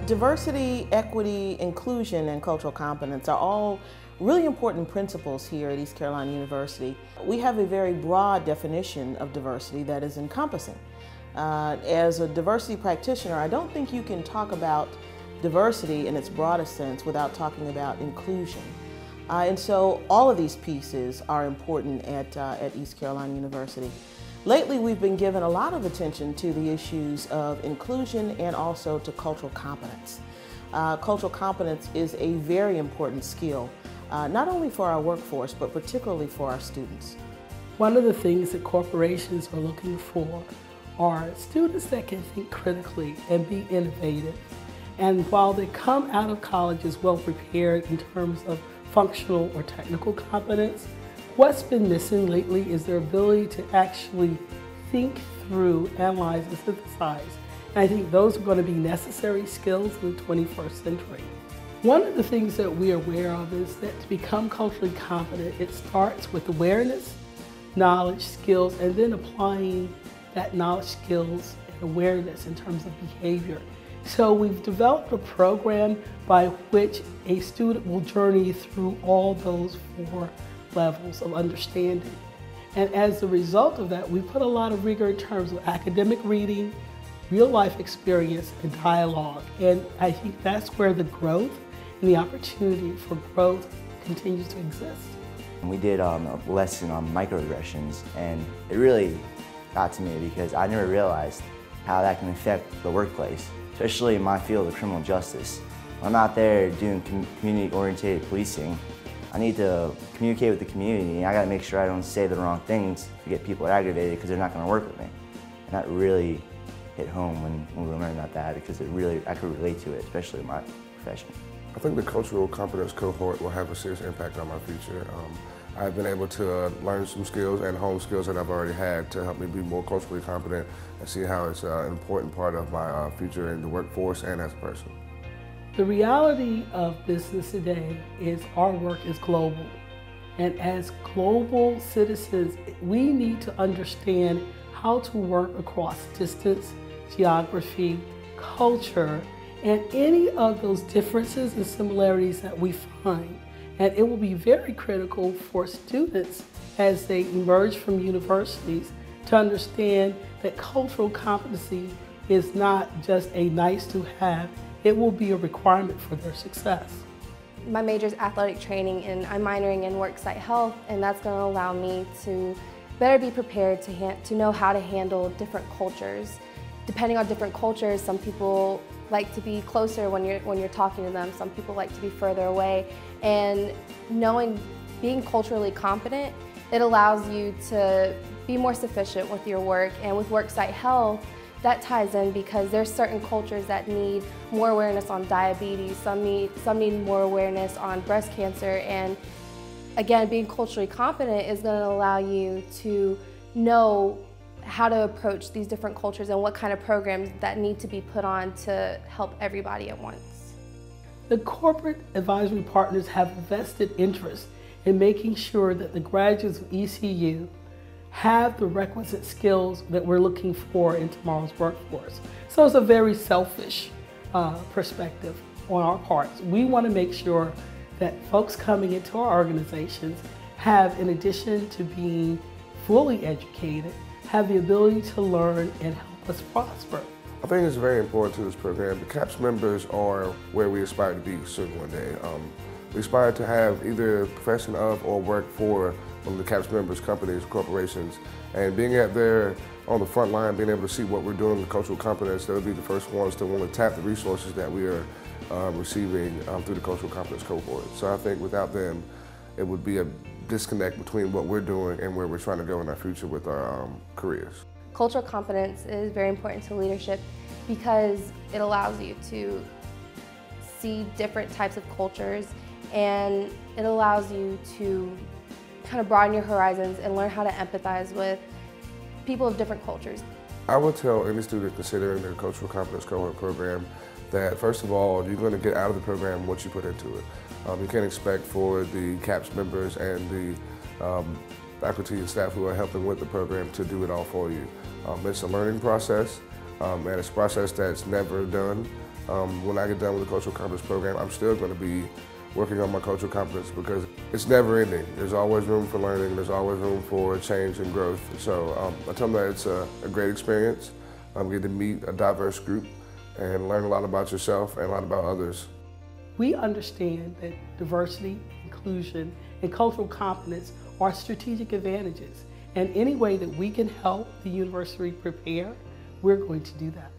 Diversity, equity, inclusion, and cultural competence are all really important principles here at East Carolina University. We have a very broad definition of diversity that is encompassing. As a diversity practitioner, I don't think you can talk about diversity in its broadest sense without talking about inclusion. And so all of these pieces are important at East Carolina University. Lately, we've been given a lot of attention to the issues of inclusion and also to cultural competence. Cultural competence is a very important skill, not only for our workforce, but particularly for our students. One of the things that corporations are looking for are students that can think critically and be innovative. And while they come out of college as well prepared in terms of functional or technical competence, what's been missing lately is their ability to actually think through, analyze, and synthesize. And I think those are going to be necessary skills in the 21st century. One of the things that we're aware of is that to become culturally competent, it starts with awareness, knowledge, skills, and then applying that knowledge, skills, and awareness in terms of behavior. So we've developed a program by which a student will journey through all those 4 levels of understanding. And as a result of that, we put a lot of rigor in terms of academic reading, real life experience, and dialogue. And I think that's where the growth and the opportunity for growth continues to exist. We did a lesson on microaggressions, and it really got to me because I never realized how that can affect the workplace, especially in my field of criminal justice. When I'm out there doing community-oriented policing, I need to communicate with the community. I gotta make sure I don't say the wrong things to get people aggravated because they're not gonna work with me. And that really hit home when we learned about that because I could relate to it, especially in my profession. I think the cultural competence cohort will have a serious impact on my future. I've been able to learn some skills and hone skills that I've already had to help me be more culturally competent and see how it's an important part of my future in the workforce and as a person. The reality of business today is our work is global. And as global citizens, we need to understand how to work across distance, geography, culture, and any of those differences and similarities that we find. And it will be very critical for students as they emerge from universities to understand that cultural competency is not just a nice to have, it will be a requirement for their success. My major is athletic training and I'm minoring in worksite health, and that's going to allow me to better be prepared to know how to handle different cultures. Depending on different cultures, some people like to be closer when you're talking to them, some people like to be further away, and being culturally competent, it allows you to be more sufficient with your work. And with worksite health, that ties in because there's certain cultures that need more awareness on diabetes, some need more awareness on breast cancer, and again, being culturally competent is going to allow you to know how to approach these different cultures and what kind of programs that need to be put on to help everybody at once. The corporate advisory partners have a vested interest in making sure that the graduates of ECU have the requisite skills that we're looking for in tomorrow's workforce. So it's a very selfish perspective on our parts. We want to make sure that folks coming into our organizations have, in addition to being fully educated, have the ability to learn and help us prosper. I think it's very important to this program. The CAPS members are where we aspire to be soon one day. We aspire to have either a profession of or work for one of the CAPS members' companies, corporations, and being out there on the front line, being able to see what we're doing with cultural competence, they'll be the first ones to want to tap the resources that we are receiving through the cultural competence cohort. So I think without them, it would be a disconnect between what we're doing and where we're trying to go in our future with our careers. Cultural competence is very important to leadership because it allows you to see different types of cultures, and it allows you to kind of broaden your horizons and learn how to empathize with people of different cultures. I would tell any student considering the Cultural Competence Cohort program that first of all, you're going to get out of the program what you put into it. You can't expect for the CAPS members and the faculty and staff who are helping with the program to do it all for you. It's a learning process, and it's a process that's never done. When I get done with the cultural competence program, I'm still going to be working on my cultural competence because it's never ending. There's always room for learning. There's always room for change and growth. So I tell them that it's a great experience. I'm getting to meet a diverse group and learn a lot about yourself and a lot about others. We understand that diversity, inclusion, and cultural competence are strategic advantages. And any way that we can help the university prepare, we're going to do that.